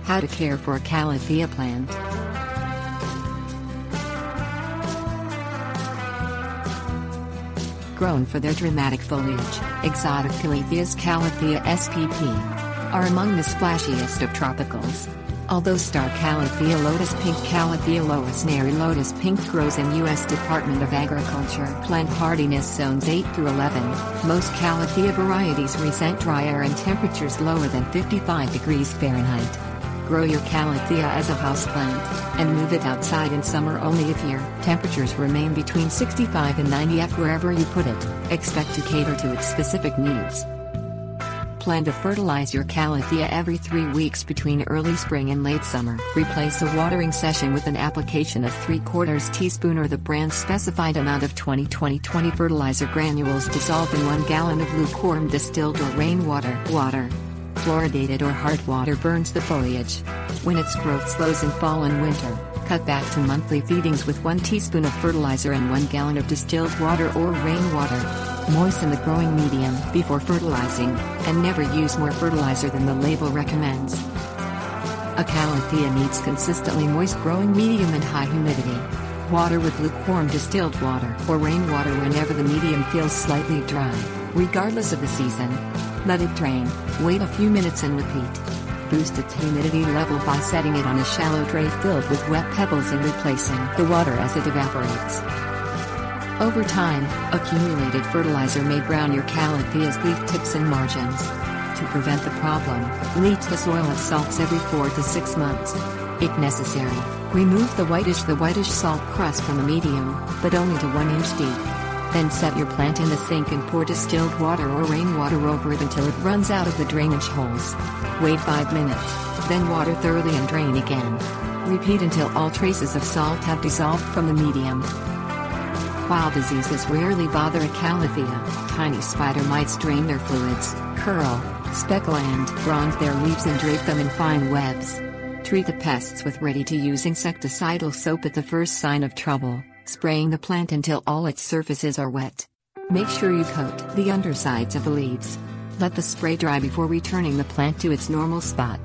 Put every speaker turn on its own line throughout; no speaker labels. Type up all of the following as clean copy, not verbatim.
How to care for a Calathea plant. Grown for their dramatic foliage, exotic Calatheas Calathea spp. are among the splashiest of tropicals. Although star Calathea Lotus Pink Calathea loesneri Lotus Pink grows in U.S. Department of Agriculture plant hardiness zones 8 through 11, most Calathea varieties resent dry air and temperatures lower than 55 degrees Fahrenheit. Grow your Calathea as a houseplant, and move it outside in summer only if your temperatures remain between 65 and 90 F wherever you put it. Expect to cater to its specific needs. Plan to fertilize your Calathea every 3 weeks between early spring and late summer. Replace a watering session with an application of 3/4 teaspoon or the brand's specified amount of 20-20-20 fertilizer granules dissolved in 1 gallon of lukewarm distilled or rainwater. Fluoridated or hard water burns the foliage. When its growth slows in fall and winter, cut back to monthly feedings with 1 teaspoon of fertilizer and 1 gallon of distilled water or rainwater. Moisten the growing medium before fertilizing, and never use more fertilizer than the label recommends. A Calathea needs consistently moist growing medium and high humidity. Water with lukewarm distilled water or rainwater whenever the medium feels slightly dry, regardless of the season. Let it drain, wait a few minutes and repeat. Boost its humidity level by setting it on a shallow tray filled with wet pebbles and replacing the water as it evaporates. Over time, accumulated fertilizer may brown your Calathea's leaf tips and margins. To prevent the problem, leach the soil of salts every 4 to 6 months. If necessary, remove the whitish salt crust from the medium, but only to 1 inch deep. Then set your plant in the sink and pour distilled water or rainwater over it until it runs out of the drainage holes. Wait 5 minutes, then water thoroughly and drain again. Repeat until all traces of salt have dissolved from the medium. While diseases rarely bother a Calathea, tiny spider mites drain their fluids, curl, speckle and bronze their leaves and drape them in fine webs. Treat the pests with ready-to-use insecticidal soap at the first sign of trouble, spraying the plant until all its surfaces are wet. Make sure you coat the undersides of the leaves. Let the spray dry before returning the plant to its normal spot.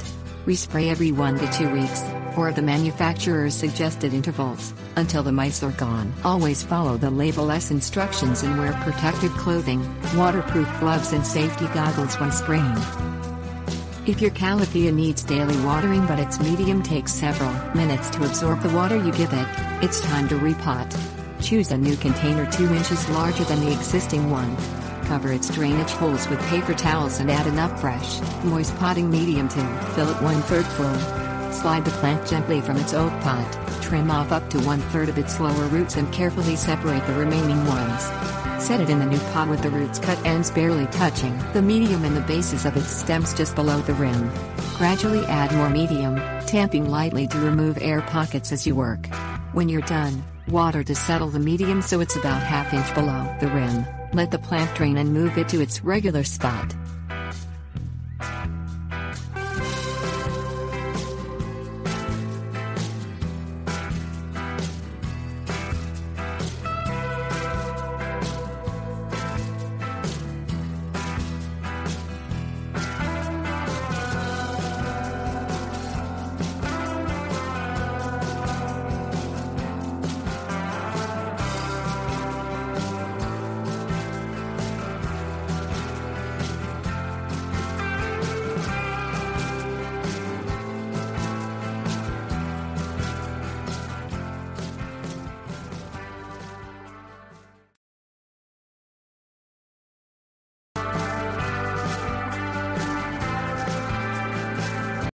Respray every 1 to 2 weeks, or the manufacturer's suggested intervals, until the mites are gone. Always follow the label-less instructions and wear protective clothing, waterproof gloves and safety goggles when spraying. If your Calathea needs daily watering but its medium takes several minutes to absorb the water you give it, it's time to repot. Choose a new container 2 inches larger than the existing one. Cover its drainage holes with paper towels and add enough fresh, moist potting medium to fill it 1/3 full. Slide the plant gently from its oak pot, trim off up to 1/3 of its lower roots and carefully separate the remaining ones. Set it in the new pot with the roots cut ends barely touching the medium and the bases of its stems just below the rim. Gradually add more medium, tamping lightly to remove air pockets as you work. When you're done, water to settle the medium so it's about 1/2 inch below the rim. Let the plant drain and move it to its regular spot.